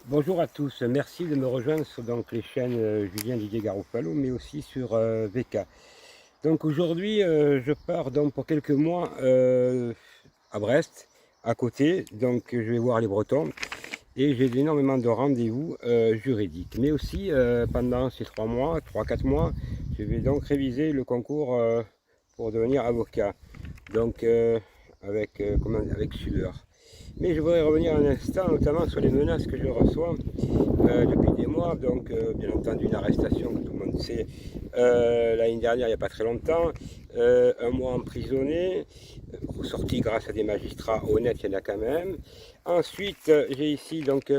Bonjour à tous, merci de me rejoindre sur donc, les chaînes Julien Didier Garofalo, mais aussi sur VK. Donc aujourd'hui, je pars donc pour quelques mois à Brest, à côté, donc je vais voir les Bretons et j'ai énormément de rendez-vous juridiques. Mais aussi pendant ces 3 mois, 3-4 mois, je vais donc réviser le concours pour devenir avocat, donc avec sueur. Mais je voudrais revenir un instant notamment sur les menaces que je reçois depuis des mois. Donc, bien entendu, une arrestation que tout le monde sait l'année dernière, il n'y a pas très longtemps, un mois emprisonné, ressorti grâce à des magistrats honnêtes, il y en a quand même. Ensuite, j'ai ici, donc,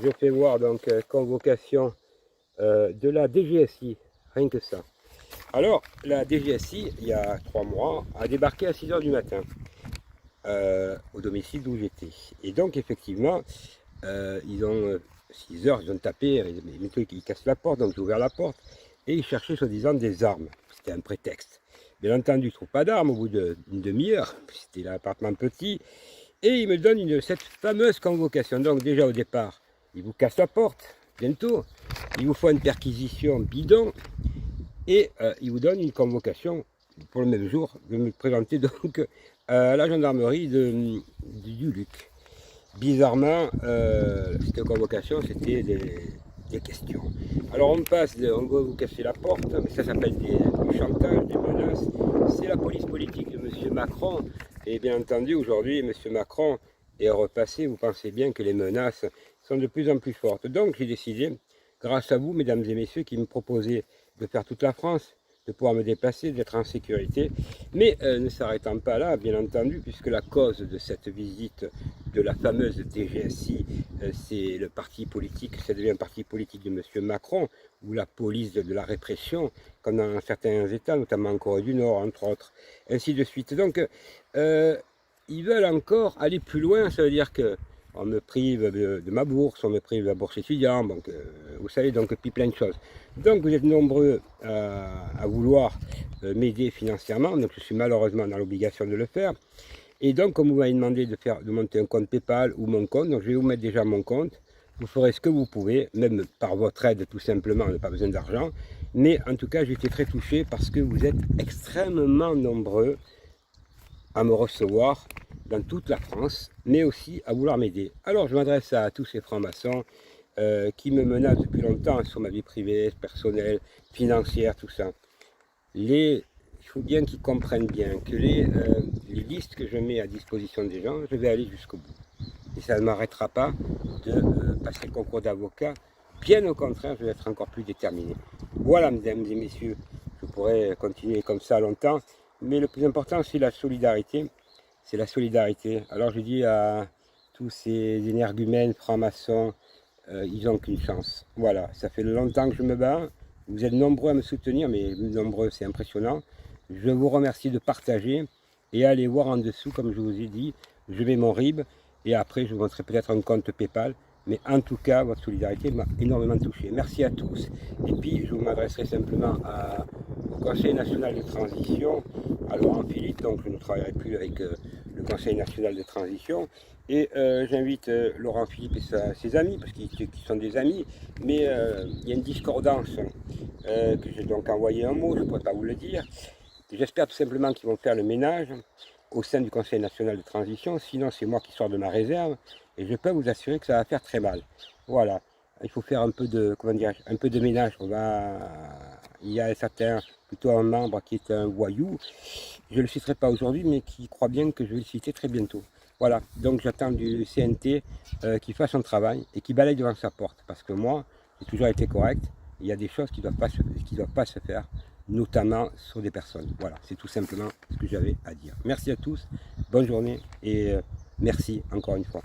je fais voir donc convocation de la DGSI, rien que ça. Alors, la DGSI, il y a 3 mois, a débarqué à 6 h du matin. Au domicile d'où j'étais. Et donc, effectivement, ils ont 6 heures, ils ont tapé, ils cassent la porte, donc j'ai ouvert la porte, et ils cherchaient soi-disant des armes. C'était un prétexte. Bien entendu, je ne trouve pas d'armes au bout d'une demi-heure, c'était l'appartement petit, et ils me donnent cette fameuse convocation. Donc déjà au départ, ils vous cassent la porte, bientôt, ils vous font une perquisition bidon, et ils vous donnent une convocation pour le même jour de me présenter donc à la gendarmerie du Luc. Bizarrement, cette convocation, c'était des questions. Alors on passe, on va vous casser la porte, mais ça s'appelle du chantage, des menaces. C'est la police politique de M. Macron. Et bien entendu, aujourd'hui, M. Macron est repassé. Vous pensez bien que les menaces sont de plus en plus fortes. Donc j'ai décidé, grâce à vous, mesdames et messieurs, qui me proposez de faire toute la France, de pouvoir me déplacer, d'être en sécurité, mais ne s'arrêtant pas là, bien entendu, puisque la cause de cette visite de la fameuse DGSI, c'est le parti politique, ça devient un parti politique de M. Macron, ou la police de la répression, comme dans certains États, notamment en Corée du Nord, entre autres, ainsi de suite. Donc, ils veulent encore aller plus loin, ça veut dire que on me prive de ma bourse, on me prive de la bourse étudiant, donc vous savez, donc puis plein de choses. Donc vous êtes nombreux à vouloir m'aider financièrement, donc je suis malheureusement dans l'obligation de le faire. Et donc comme vous m'avez demandé de monter un compte PayPal ou mon compte, donc je vais vous mettre déjà mon compte, vous ferez ce que vous pouvez, même par votre aide tout simplement, on n'a pas besoin d'argent. Mais en tout cas j'ai été très touché parce que vous êtes extrêmement nombreux à me recevoir dans toute la France, mais aussi à vouloir m'aider. Alors je m'adresse à tous ces francs-maçons qui me menacent depuis longtemps sur ma vie privée, personnelle, financière, tout ça. Il faut bien qu'ils comprennent bien que les listes que je mets à disposition des gens, je vais aller jusqu'au bout. Et ça ne m'arrêtera pas de passer le concours d'avocat. Bien au contraire, je vais être encore plus déterminé. Voilà, mesdames et messieurs, je pourrais continuer comme ça longtemps, mais le plus important, c'est la solidarité. C'est la solidarité. Alors je dis à tous ces énergumènes, francs-maçons, ils n'ont qu'une chance. Voilà, ça fait longtemps que je me bats. Vous êtes nombreux à me soutenir, mais nombreux, c'est impressionnant. Je vous remercie de partager et allez voir en dessous, comme je vous ai dit, je mets mon RIB et après je vous montrerai peut-être un compte PayPal. Mais en tout cas, votre solidarité m'a énormément touché. Merci à tous. Et puis, je m'adresserai simplement au Conseil national de transition, à Laurent Philippe, donc je ne travaillerai plus avec le Conseil national de transition. Et j'invite Laurent Philippe et ses amis, parce qu'ils sont des amis, mais il y a une discordance que j'ai donc envoyé un mot, je ne pourrais pas vous le dire. J'espère tout simplement qu'ils vont faire le ménage au sein du Conseil national de transition, sinon c'est moi qui sors de ma réserve, et je peux vous assurer que ça va faire très mal. Voilà, il faut faire un peu de, comment dire, un peu de ménage. Il y a plutôt un membre qui est un voyou, je ne le citerai pas aujourd'hui, mais qui croit bien que je vais le citer très bientôt. Voilà, donc j'attends du CNT qui fasse son travail et qui balaye devant sa porte, parce que moi, j'ai toujours été correct, il y a des choses qui ne doivent pas se faire, notamment sur des personnes. Voilà, c'est tout simplement ce que j'avais à dire. Merci à tous, bonne journée et merci encore une fois.